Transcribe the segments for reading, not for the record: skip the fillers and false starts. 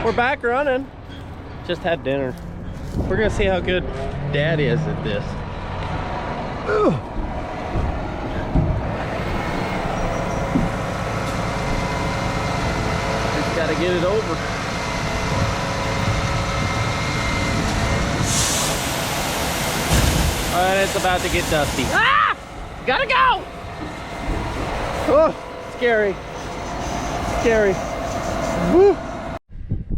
We're back running. Just had dinner. We're gonna see how good Dad is at this. Ooh. Just gotta get it over. And it's about to get dusty. Ah! Gotta go! Oh, scary. Scary. Woo.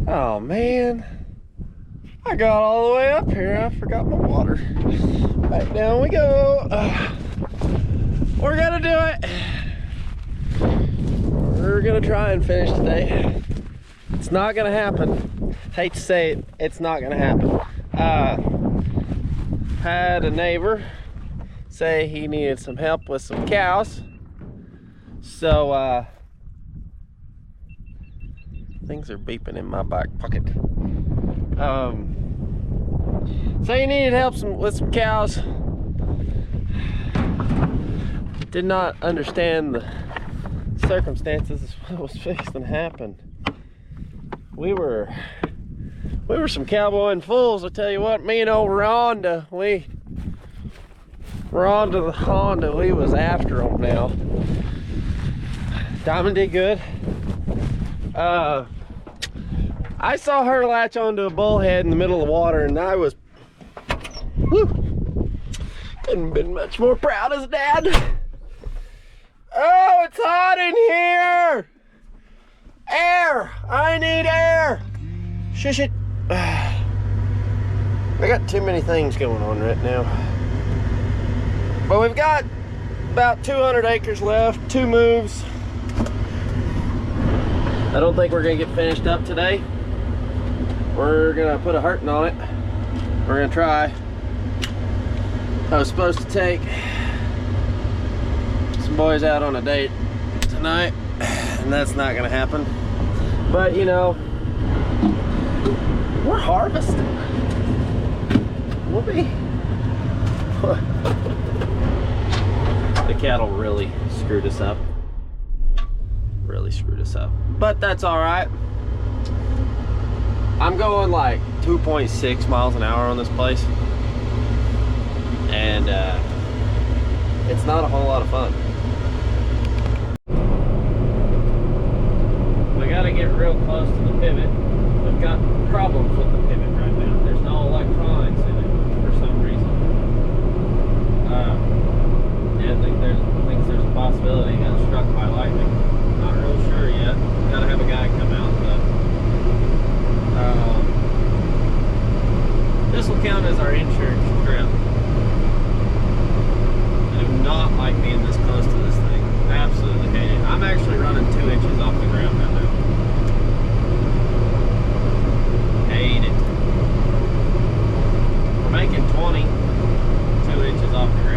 Oh man. I got all the way up here. I forgot my water. Right, down we go. We're gonna do it. We're gonna try and finish today. It's not gonna happen. Hate to say it, it's not gonna happen. Had a neighbor say he needed some help with some cows. So things are beeping in my back pocket. So he needed help with some cows. Did not understand the circumstances of what was fixing to happen. We were some cowboying fools. I tell you what, me and old Rhonda, Rhonda the Honda, we was after them now. Diamond did good. I saw her latch onto a bullhead in the middle of the water, and I was, couldn't have been much more proud as a dad. Oh, it's hot in here. Air, I need air. Shush it. I got too many things going on right now. But we've got about 200 acres left, 2 moves. I don't think we're gonna get finished up today. We're gonna put a hurting on it. We're gonna try. I was supposed to take some boys out on a date tonight, and that's not gonna happen. But you know, we're harvesting. We'll be. The cattle really screwed us up. Really screwed us up. But that's all right. I'm going like 2.6 miles an hour on this place. And it's not a whole lot of fun. We gotta get real close to the pivot. We've got problems with the pivot right now. There's no electronics in it for some reason. I think there's a possibility it got struck by lightning. Not real sure yet. Gotta have a guy come out, but this will count as our insurance trip. I do not like being this close to this thing. I absolutely hate it. I'm actually running 2 inches off the ground right now. Hate it. We're making 20, 2 inches off the ground.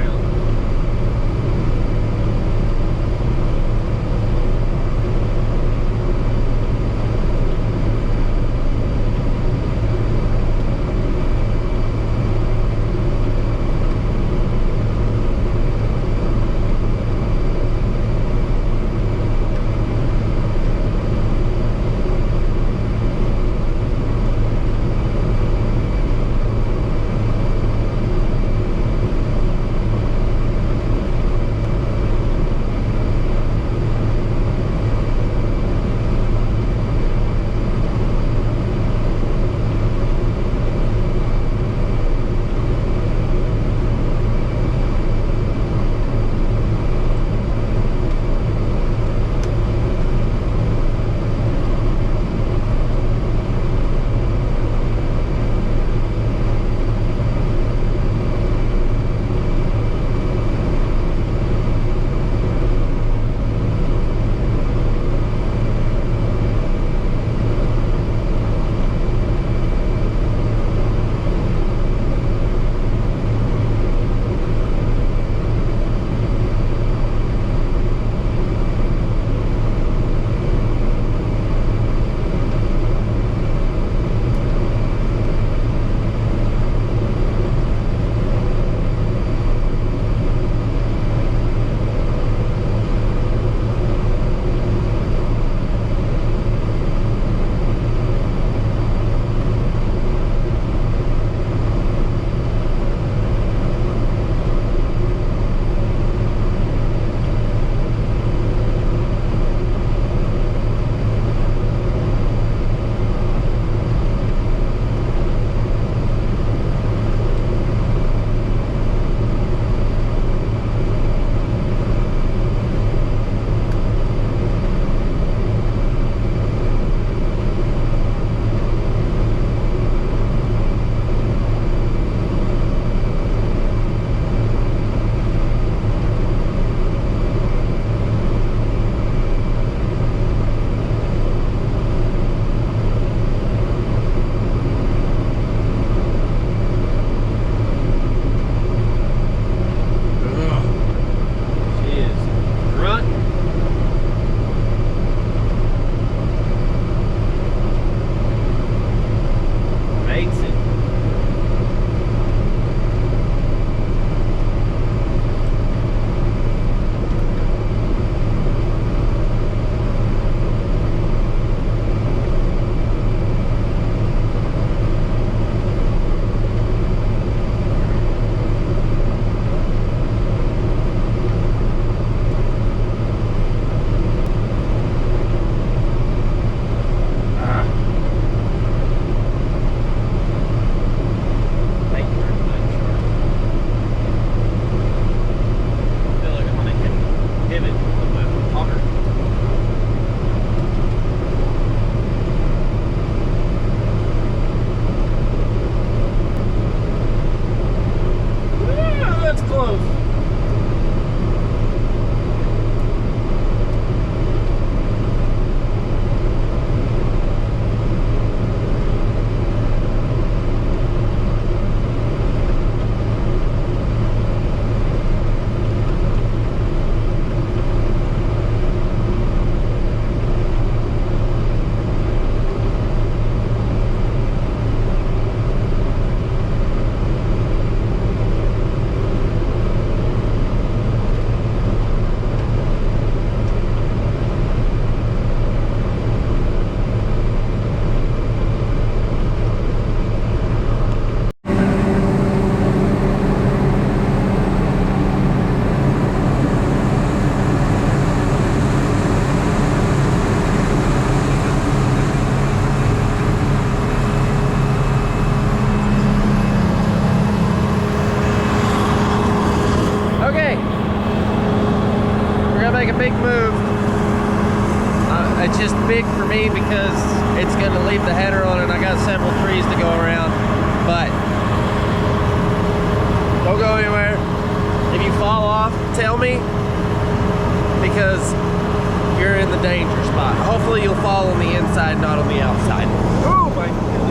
me because it's going to leave the header on and I got several trees to go around. But don't go anywhere. If you fall off, tell me, because you're in the danger spot. Hopefully you'll fall on the inside, not on the outside. Oh my goodness.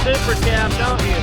super cab, don't you?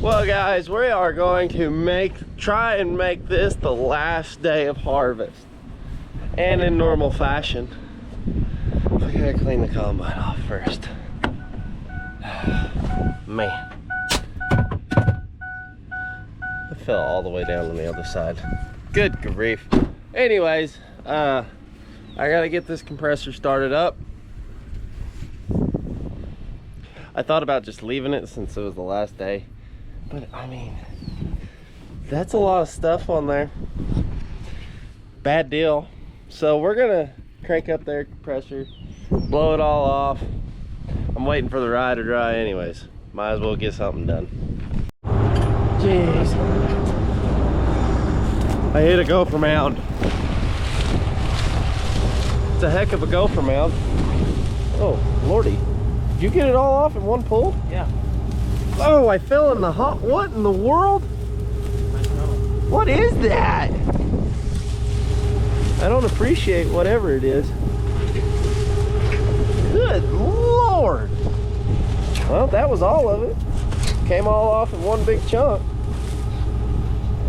Well guys, we are going to try and make this the last day of harvest. And in normal fashion. We gotta clean the combine off first. Man. I fell all the way down on the other side. Good grief. Anyways, I gotta get this compressor started up. I thought about just leaving it since it was the last day. But I mean, that's a lot of stuff on there. Bad deal. So we're gonna crank up their compressor, blow it all off. I'm waiting for the rye to dry anyways. Might as well get something done. Jeez. I hit a gopher mound. It's a heck of a gopher mound. Oh, lordy. Did you get it all off in one pull? Yeah. Oh, I fell in the hot. What in the world? What is that? I don't appreciate whatever it is. Good Lord. Well, that was all of it. Came all off in one big chunk.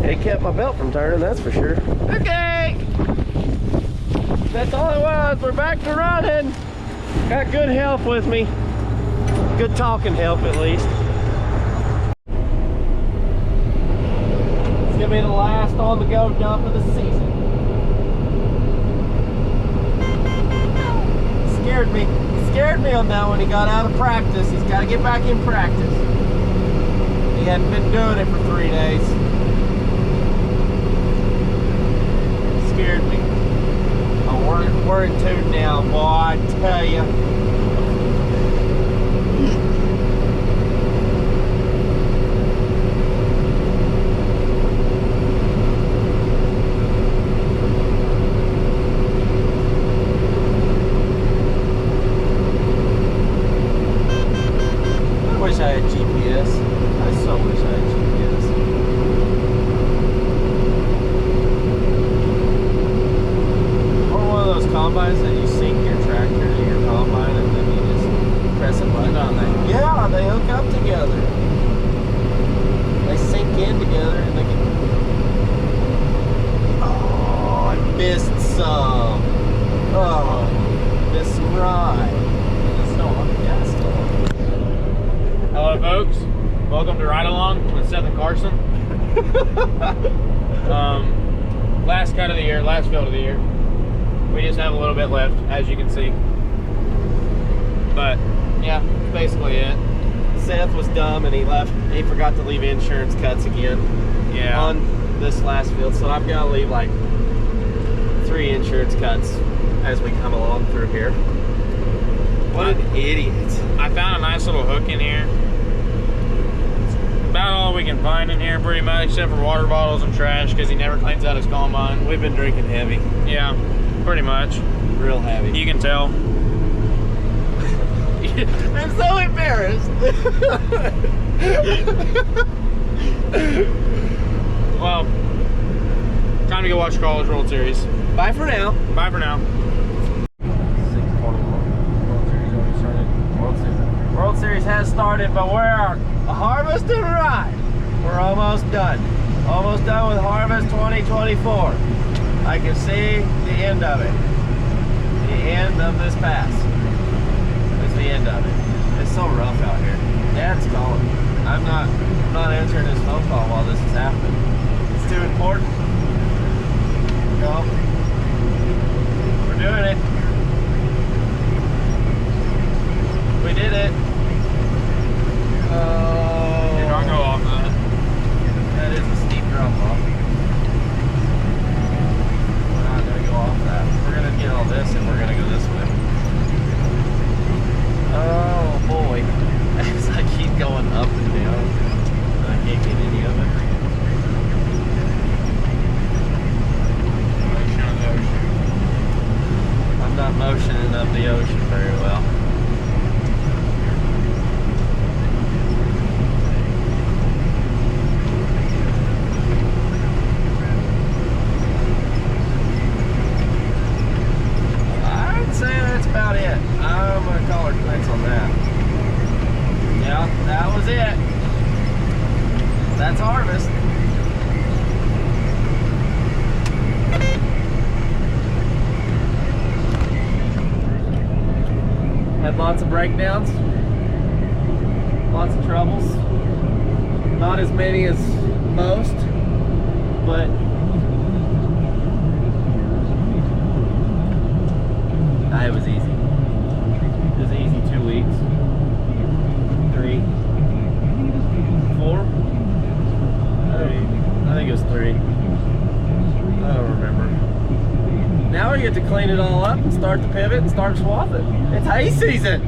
It kept my belt from turning, that's for sure. Okay. That's all it was. We're back to running. Got good help with me. Good talking help, at least. It's gonna be the last on-the-go dump of the season. Scared me. He scared me on that when he got out of practice. He's got to get back in practice. He hadn't been doing it for 3 days. Scared me. Oh, we're in tune now, boy, I tell you. I wish I had GPS. I so wish I had GPS. Or one of those combines that you sync your tractor to your combine and then you just press a button on that. Yeah, they hook up together. They sync in together and they can... Oh, I missed some. Oh, missed some rye. It's still on. Yeah, it's still on. Hello, folks. Welcome to Ride Along with Seth and Carson. Last cut of the year, last field of the year. We just have a little bit left, as you can see. But yeah, that's basically it. Seth was dumb and he left. He forgot to leave insurance cuts again. Yeah. On this last field, so I've got to leave like 3 insurance cuts as we come along through here. What an idiot! I found a nice little hook in here. About all we can find in here, pretty much, except for water bottles and trash, because he never cleans out his combine. We've been drinking heavy. Yeah, pretty much. Real heavy. You can tell. I'm so embarrassed. Well, time to go watch College World Series. Bye for now. Bye for now. 6:21. World Series already started. World Series has started, but we're harvesting rye. We're almost done. Almost done with Harvest 2024. I can see the end of it. The end of this pass. It's the end of it. It's so rough out here. Dad's calling. I'm not answering his phone call while this is happening. It's too important. No. We're doing it. We did it. Oh. You're gonna go off that. That is a steep drop off. We're not gonna go off that. We're gonna get all this and we're gonna go this way. Oh boy. As I keep going up and down, I can't get any of it. I'm not motioning up the ocean very well. I'd say that's about it. I'm gonna call her quits on that. Yeah, that was it. That's harvest. Had lots of breakdowns, lots of troubles. Not as many as most, but it was easy. It was easy 2 weeks. 3, 4. I think it was 3. I don't remember. Now we get to clean it all up and start the pivot and start swathing. It's hay season.